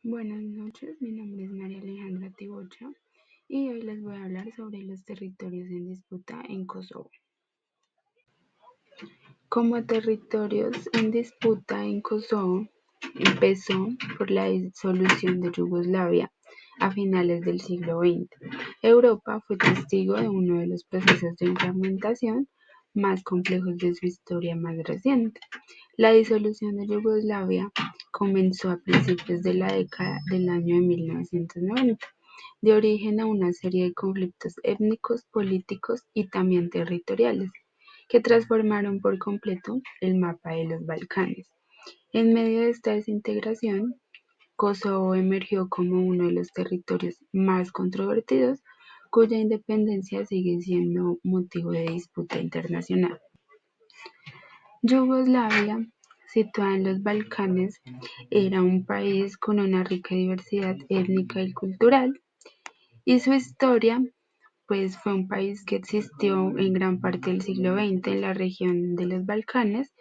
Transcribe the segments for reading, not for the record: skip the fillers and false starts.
Buenas noches, mi nombre es María Alejandra Tibocha y hoy les voy a hablar sobre los territorios en disputa en Kosovo. Como territorios en disputa en Kosovo, empezó por la disolución de Yugoslavia a finales del siglo XX. Europa fue testigo de uno de los procesos de fragmentación más complejos de su historia más reciente. La disolución de Yugoslavia comenzó a principios de la década del año de 1990, dio origen a una serie de conflictos étnicos, políticos y también territoriales, que transformaron por completo el mapa de los Balcanes. En medio de esta desintegración, Kosovo emergió como uno de los territorios más controvertidos, cuya independencia sigue siendo motivo de disputa internacional. Yugoslavia, situada en los Balcanes, era un país con una rica diversidad étnica y cultural, y su historia pues fue un país que existió en gran parte del siglo XX en la región de los Balcanes.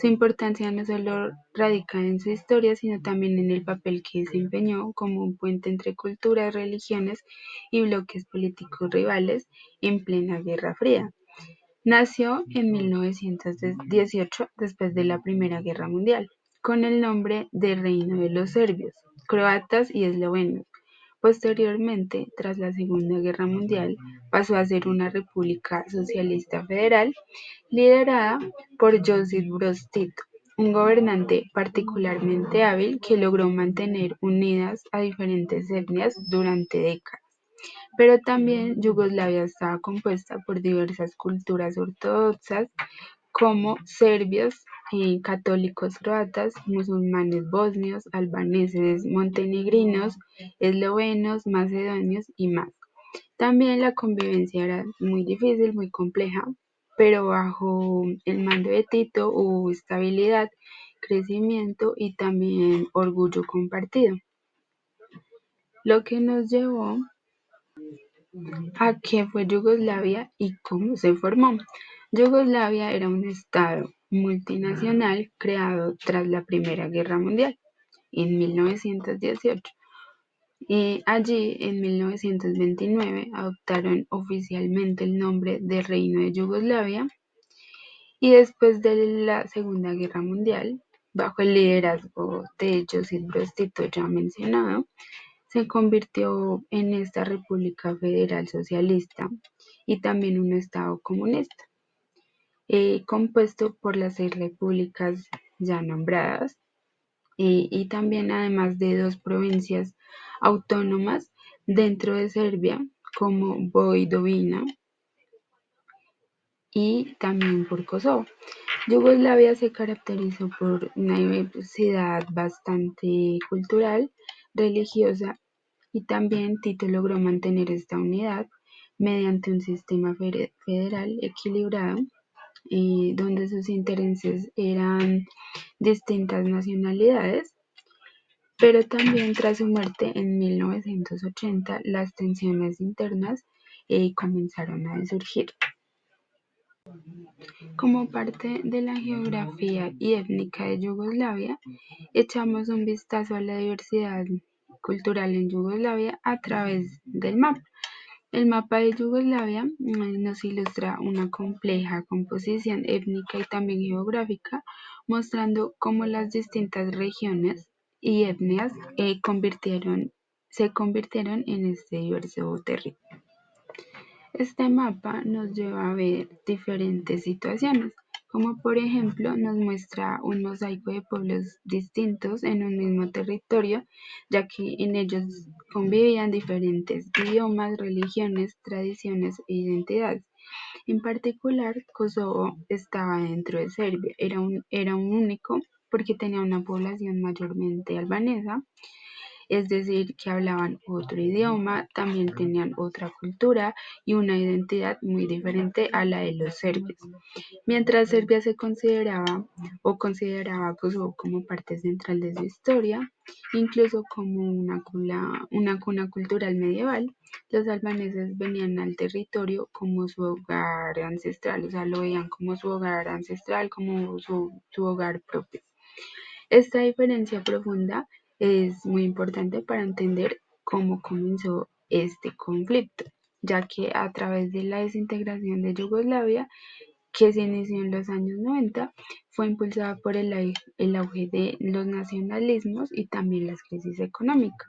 Su importancia no solo radica en su historia, sino también en el papel que desempeñó como un puente entre culturas, religiones y bloques políticos rivales en plena Guerra Fría. Nació en 1918, después de la Primera Guerra Mundial, con el nombre de Reino de los Serbios, Croatas y Eslovenos. Posteriormente, tras la Segunda Guerra Mundial, pasó a ser una república socialista federal liderada por Josip Broz Tito, un gobernante particularmente hábil que logró mantener unidas a diferentes etnias durante décadas. Pero también Yugoslavia estaba compuesta por diversas culturas ortodoxas como serbios, católicos croatas, musulmanes bosnios, albaneses, montenegrinos, eslovenos, macedonios y más. También la convivencia era muy difícil, muy compleja, pero bajo el mando de Tito hubo estabilidad, crecimiento y también orgullo compartido, lo que nos llevó a qué fue Yugoslavia y cómo se formó. Yugoslavia era un estado multinacional creado tras la Primera Guerra Mundial en 1918. Y allí, en 1929, adoptaron oficialmente el nombre de Reino de Yugoslavia y después de la Segunda Guerra Mundial, bajo el liderazgo de Josip Broz Tito ya mencionado, se convirtió en esta República Federal Socialista y también un Estado comunista, compuesto por las 6 repúblicas ya nombradas y también además de 2 provincias autónomas dentro de Serbia como Voivodina y también por Kosovo. Yugoslavia se caracterizó por una diversidad bastante cultural, religiosa y también Tito logró mantener esta unidad mediante un sistema federal equilibrado, donde sus intereses eran distintas nacionalidades, pero también tras su muerte en 1980 las tensiones internas comenzaron a surgir. Como parte de la geografía y étnica de Yugoslavia, echamos un vistazo a la diversidad cultural en Yugoslavia a través del mapa. El mapa de Yugoslavia nos ilustra una compleja composición étnica y también geográfica, mostrando cómo las distintas regiones y etnias se convirtieron en este diverso territorio. Este mapa nos lleva a ver diferentes situaciones, como por ejemplo nos muestra un mosaico de pueblos distintos en un mismo territorio, ya que en ellos convivían diferentes idiomas, religiones, tradiciones e identidades. En particular, Kosovo estaba dentro de Serbia, era un único porque tenía una población mayormente albanesa, es decir, que hablaban otro idioma, también tenían otra cultura y una identidad muy diferente a la de los serbios. Mientras Serbia se consideraba o consideraba a Kosovo como parte central de su historia, incluso como una cuna cultural medieval, los albaneses venían al territorio como su hogar ancestral, o sea, lo veían como su hogar ancestral, como su hogar propio. Esta diferencia profunda es muy importante para entender cómo comenzó este conflicto, ya que a través de la desintegración de Yugoslavia, que se inició en los años 90, fue impulsada por el auge de los nacionalismos y también las crisis económicas.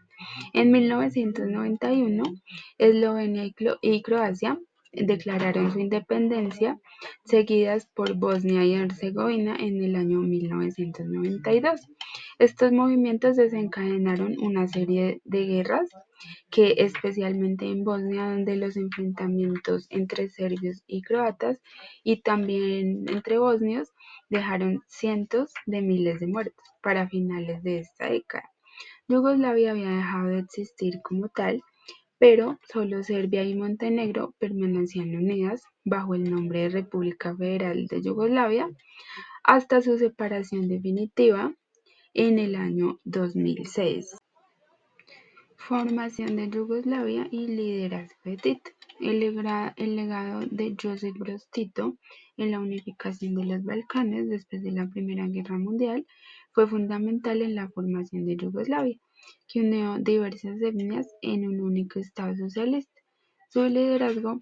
En 1991, Eslovenia y Croacia declararon su independencia, seguidas por Bosnia y Herzegovina en el año 1992. Estos movimientos desencadenaron una serie de guerras que especialmente en Bosnia, donde los enfrentamientos entre serbios y croatas y también entre bosnios dejaron cientos de miles de muertos para finales de esta década. Yugoslavia había dejado de existir como tal, pero solo Serbia y Montenegro permanecían unidas bajo el nombre de República Federal de Yugoslavia hasta su separación definitiva en el año 2006. Formación de Yugoslavia y liderazgo de Tito. El legado de Josip Broz Tito en la unificación de los Balcanes después de la Primera Guerra Mundial fue fundamental en la formación de Yugoslavia, que unió diversas etnias en un único Estado socialista. Su liderazgo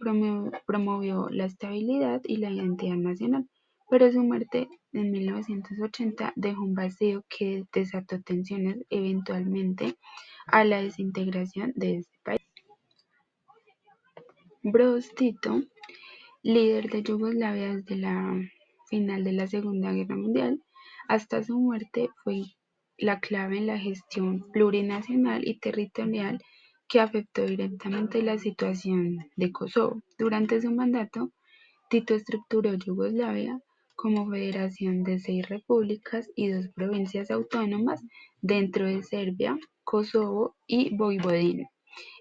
promovió la estabilidad y la identidad nacional, pero su muerte en 1980 dejó un vacío que desató tensiones eventualmente a la desintegración de este país. Broz Tito, líder de Yugoslavia desde la final de la Segunda Guerra Mundial hasta su muerte, fue la clave en la gestión plurinacional y territorial que afectó directamente la situación de Kosovo. Durante su mandato, Tito estructuró Yugoslavia como federación de 6 repúblicas y 2 provincias autónomas dentro de Serbia, Kosovo y Voivodina.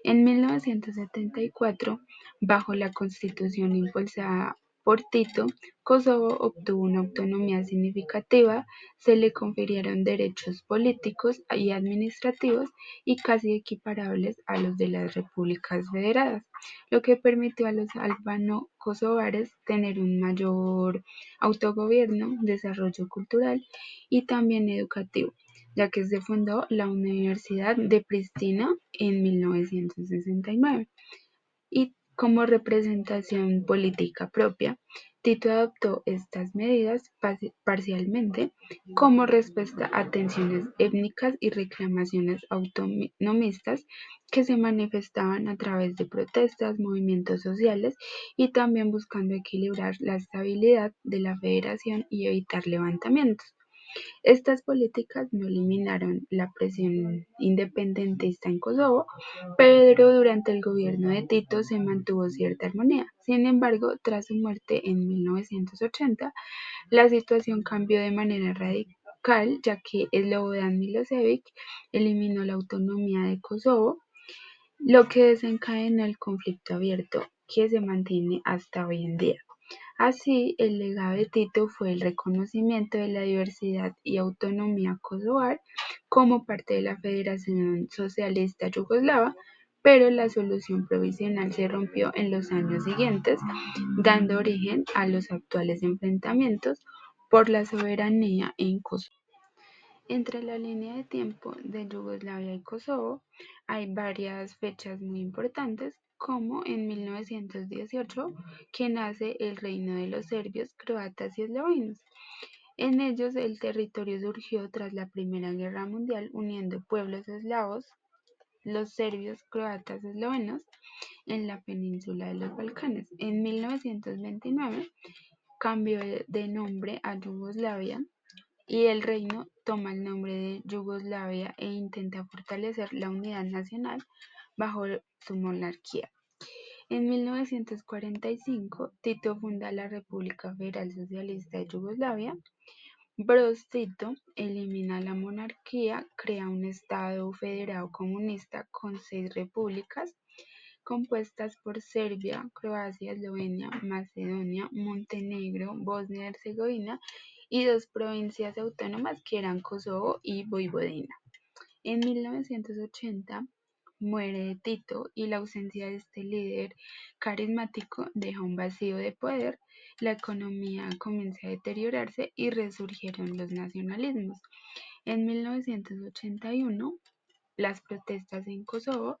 En 1974, bajo la constitución impulsada por Tito, Kosovo obtuvo una autonomía significativa, se le confirieron derechos políticos y administrativos y casi equiparables a los de las repúblicas federadas, lo que permitió a los albano-kosovares tener un mayor autogobierno, desarrollo cultural y también educativo, ya que se fundó la Universidad de Pristina en 1969. Y como representación política propia, Tito adoptó estas medidas parcialmente como respuesta a tensiones étnicas y reclamaciones autonomistas que se manifestaban a través de protestas, movimientos sociales y también buscando equilibrar la estabilidad de la federación y evitar levantamientos. Estas políticas no eliminaron la presión independentista en Kosovo, pero durante el gobierno de Tito se mantuvo cierta armonía. Sin embargo, tras su muerte en 1980, la situación cambió de manera radical, ya que Slobodan Milosevic eliminó la autonomía de Kosovo, lo que desencadenó el conflicto abierto que se mantiene hasta hoy en día. Así, el legado de Tito fue el reconocimiento de la diversidad y autonomía kosovar como parte de la Federación Socialista Yugoslava, pero la solución provisional se rompió en los años siguientes, dando origen a los actuales enfrentamientos por la soberanía en Kosovo. Entre la línea de tiempo de Yugoslavia y Kosovo hay varias fechas muy importantes, como en 1918, que nace el reino de los serbios, croatas y eslovenos. En ellos el territorio surgió tras la Primera Guerra Mundial uniendo pueblos eslavos, los serbios, croatas, y eslovenos en la península de los Balcanes. En 1929 cambió de nombre a Yugoslavia y el reino toma el nombre de Yugoslavia e intenta fortalecer la unidad nacional bajo su monarquía. En 1945, Tito funda la República Federal Socialista de Yugoslavia. Broz Tito elimina la monarquía, crea un Estado federado comunista con 6 repúblicas compuestas por Serbia, Croacia, Eslovenia, Macedonia, Montenegro, Bosnia y Herzegovina y 2 provincias autónomas que eran Kosovo y Voivodina. En 1980 muere Tito y la ausencia de este líder carismático deja un vacío de poder, la economía comienza a deteriorarse y resurgieron los nacionalismos. En 1981, las protestas en Kosovo,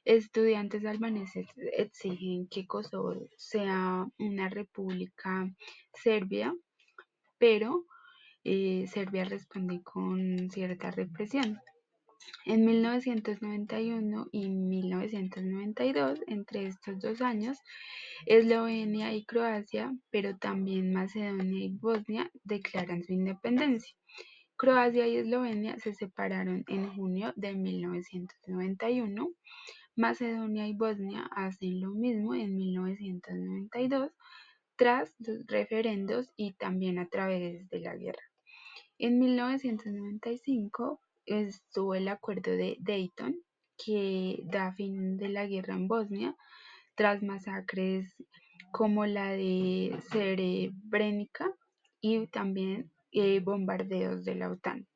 estudiantes albaneses exigen que Kosovo sea una república serbia, pero Serbia responde con cierta represión. En 1991 y 1992, entre estos 2 años, Eslovenia y Croacia, pero también Macedonia y Bosnia, declaran su independencia. Croacia y Eslovenia se separaron en junio de 1991. Macedonia y Bosnia hacen lo mismo en 1992 tras los referendos y también a través de la guerra. En 1995 estuvo el Acuerdo de Dayton, que da fin de la guerra en Bosnia tras masacres como la de Srebrenica y también bombardeos de la OTAN.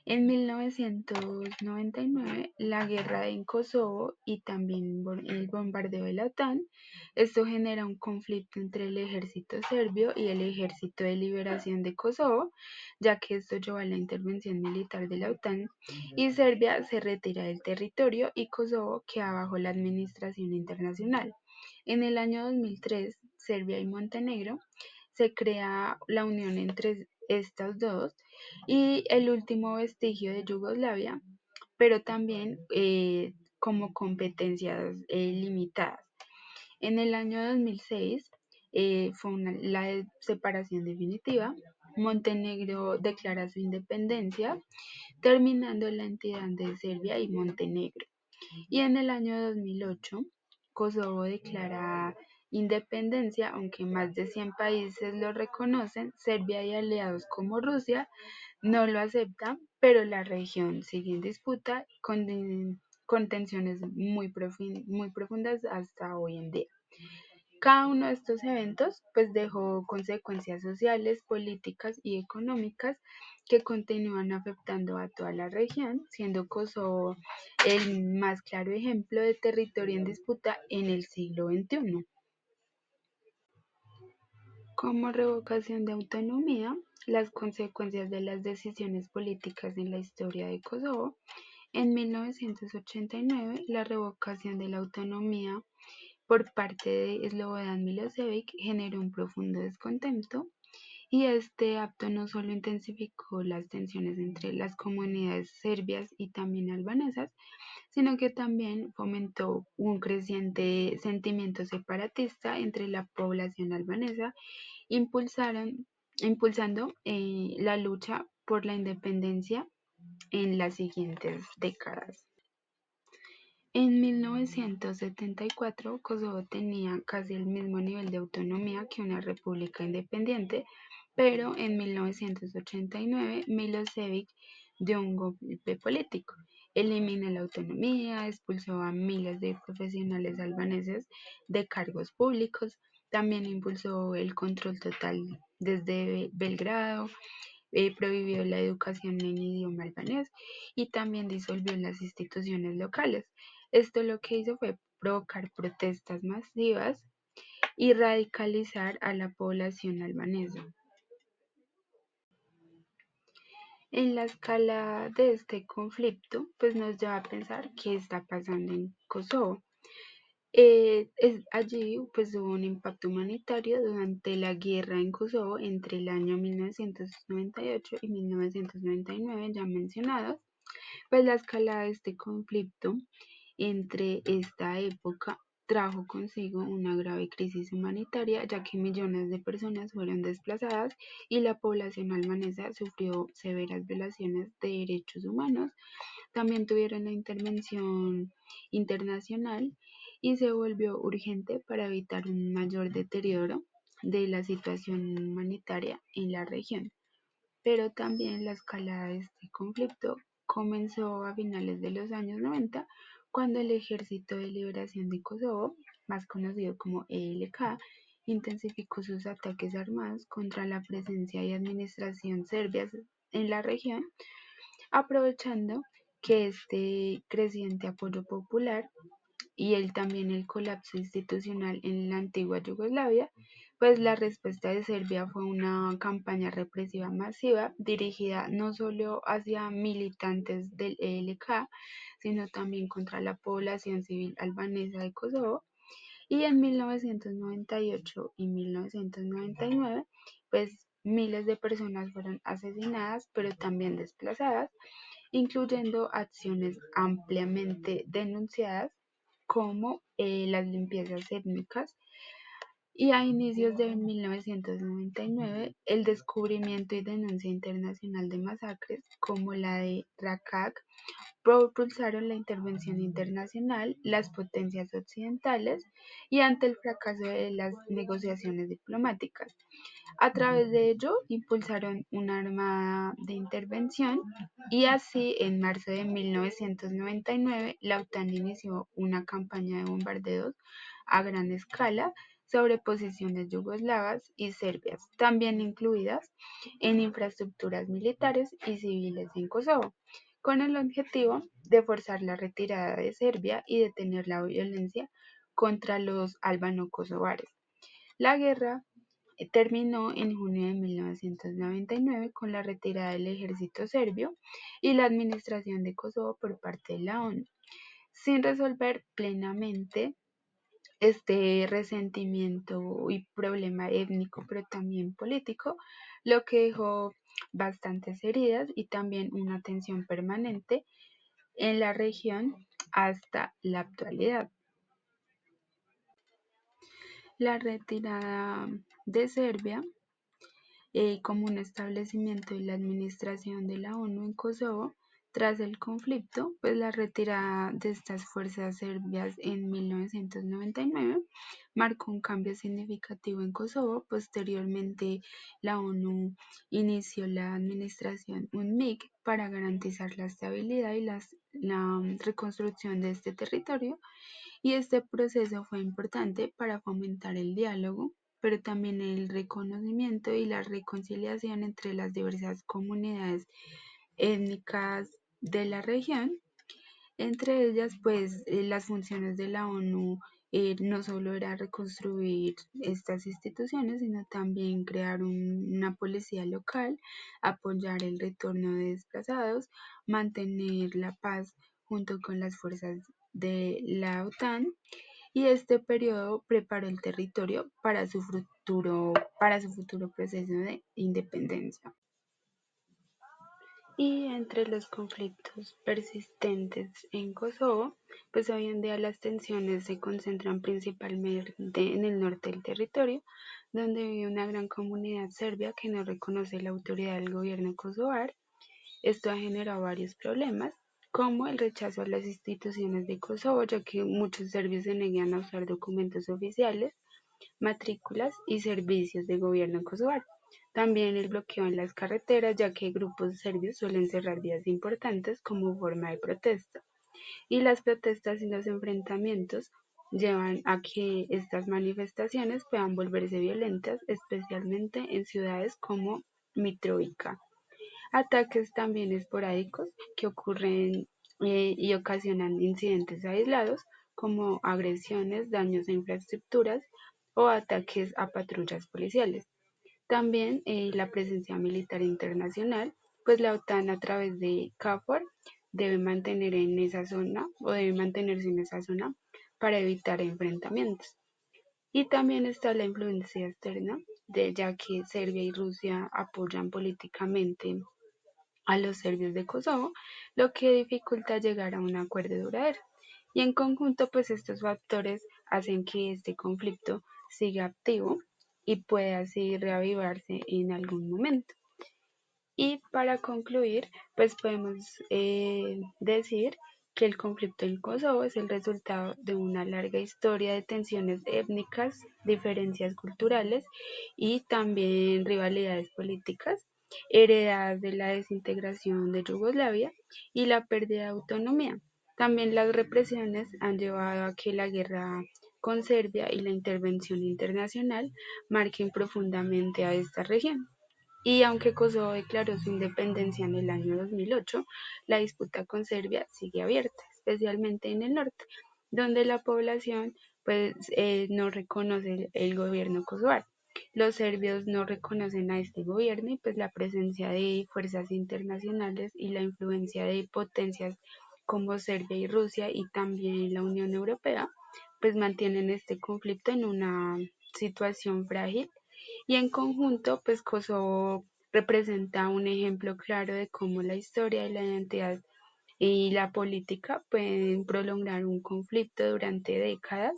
En 1999, la guerra en Kosovo y también el bombardeo de la OTAN, esto genera un conflicto entre el ejército serbio y el ejército de liberación de Kosovo, ya que esto llevó a la intervención militar de la OTAN y Serbia se retira del territorio y Kosovo queda bajo la administración internacional. En el año 2003, Serbia y Montenegro se crea la unión entre estas dos y el último vestigio de Yugoslavia, pero también como competencias limitadas. En el año 2006 fue la separación definitiva. Montenegro declara su independencia, terminando la entidad de Serbia y Montenegro. Y en el año 2008, Kosovo declara independencia, aunque más de 100 países lo reconocen. Serbia y aliados como Rusia no lo aceptan, pero la región sigue en disputa con tensiones muy profundas hasta hoy en día. Cada uno de estos eventos pues dejó consecuencias sociales, políticas y económicas que continúan afectando a toda la región, siendo Kosovo el más claro ejemplo de territorio en disputa en el siglo XXI. Como revocación de autonomía, las consecuencias de las decisiones políticas en la historia de Kosovo. En 1989, la revocación de la autonomía por parte de Slobodan Milosevic generó un profundo descontento y este acto no solo intensificó las tensiones entre las comunidades serbias y también albanesas, sino que también fomentó un creciente sentimiento separatista entre la población albanesa, impulsando la lucha por la independencia en las siguientes décadas. En 1974, Kosovo tenía casi el mismo nivel de autonomía que una república independiente, pero en 1989 Milosevic dio un golpe político. Eliminó la autonomía, expulsó a miles de profesionales albaneses de cargos públicos, también impulsó el control total desde Belgrado, prohibió la educación en idioma albanés y también disolvió las instituciones locales. Esto lo que hizo fue provocar protestas masivas y radicalizar a la población albanesa. En la escala de este conflicto, pues nos lleva a pensar qué está pasando en Kosovo. Allí pues hubo un impacto humanitario durante la guerra en Kosovo entre el año 1998 y 1999 ya mencionados, pues la escalada de este conflicto entre esta época trajo consigo una grave crisis humanitaria, ya que millones de personas fueron desplazadas y la población albanesa sufrió severas violaciones de derechos humanos. También tuvieron la intervención internacional y se volvió urgente para evitar un mayor deterioro de la situación humanitaria en la región. Pero también la escalada de este conflicto comenzó a finales de los años 90, cuando el Ejército de Liberación de Kosovo, más conocido como ELK, intensificó sus ataques armados contra la presencia y administración serbias en la región, aprovechando que este creciente apoyo popular y también el colapso institucional en la antigua Yugoslavia, pues la respuesta de Serbia fue una campaña represiva masiva dirigida no solo hacia militantes del ELK, sino también contra la población civil albanesa de Kosovo. Y en 1998 y 1999, pues miles de personas fueron asesinadas, pero también desplazadas, incluyendo acciones ampliamente denunciadas como las limpiezas étnicas. Y a inicios de 1999, el descubrimiento y denuncia internacional de masacres como la de Rakat propulsaron la intervención internacional, las potencias occidentales y ante el fracaso de las negociaciones diplomáticas. A través de ello, impulsaron una armada de intervención y así, en marzo de 1999, la OTAN inició una campaña de bombardeos a gran escala sobre posiciones yugoslavas y serbias, también incluidas en infraestructuras militares y civiles en Kosovo, con el objetivo de forzar la retirada de Serbia y detener la violencia contra los albano-kosovares. La guerra terminó en junio de 1999 con la retirada del ejército serbio y la administración de Kosovo por parte de la ONU, sin resolver plenamente este resentimiento y problema étnico, pero también político, lo que dejó bastantes heridas y también una tensión permanente en la región hasta la actualidad. La retirada de Serbia como un establecimiento de la administración de la ONU en Kosovo. Tras el conflicto, pues la retirada de estas fuerzas serbias en 1999 marcó un cambio significativo en Kosovo. Posteriormente, la ONU inició la administración UNMIK para garantizar la estabilidad y la reconstrucción de este territorio, y este proceso fue importante para fomentar el diálogo, pero también el reconocimiento y la reconciliación entre las diversas comunidades étnicas de la región. Entre ellas, pues las funciones de la ONU no solo era reconstruir estas instituciones, sino también crear una policía local, apoyar el retorno de desplazados, mantener la paz junto con las fuerzas de la OTAN, y este periodo preparó el territorio para su futuro proceso de independencia. Y entre los conflictos persistentes en Kosovo, pues hoy en día las tensiones se concentran principalmente en el norte del territorio, donde vive una gran comunidad serbia que no reconoce la autoridad del gobierno kosovar. Esto ha generado varios problemas, como el rechazo a las instituciones de Kosovo, ya que muchos serbios se negan a usar documentos oficiales, matrículas y servicios de gobierno kosovar. También el bloqueo en las carreteras, ya que grupos serbios suelen cerrar vías importantes como forma de protesta. Y las protestas y los enfrentamientos llevan a que estas manifestaciones puedan volverse violentas, especialmente en ciudades como Mitrovica. Ataques también esporádicos que ocurren y ocasionan incidentes aislados como agresiones, daños a infraestructuras o ataques a patrullas policiales. También la presencia militar internacional, pues la OTAN a través de KFOR debe mantener en esa zona o debe mantenerse en esa zona para evitar enfrentamientos. Y también está la influencia externa, ya que Serbia y Rusia apoyan políticamente a los serbios de Kosovo, lo que dificulta llegar a un acuerdo duradero. Y en conjunto, pues estos factores hacen que este conflicto siga activo y pueda así reavivarse en algún momento. Y para concluir, pues podemos decir que el conflicto en Kosovo es el resultado de una larga historia de tensiones étnicas, diferencias culturales y también rivalidades políticas, heredadas de la desintegración de Yugoslavia y la pérdida de autonomía. También las represiones han llevado a que la guerra con Serbia y la intervención internacional marquen profundamente a esta región. Y aunque Kosovo declaró su independencia en el año 2008, la disputa con Serbia sigue abierta, especialmente en el norte, donde la población pues no reconoce el gobierno kosovar. Los serbios no reconocen a este gobierno y pues la presencia de fuerzas internacionales y la influencia de potencias como Serbia y Rusia y también la Unión Europea pues mantienen este conflicto en una situación frágil y en conjunto pues Kosovo representa un ejemplo claro de cómo la historia y la identidad y la política pueden prolongar un conflicto durante décadas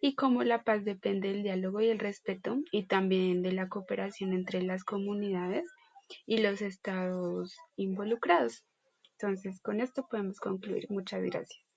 y cómo la paz depende del diálogo y el respeto y también de la cooperación entre las comunidades y los estados involucrados. Entonces, con esto podemos concluir. Muchas gracias.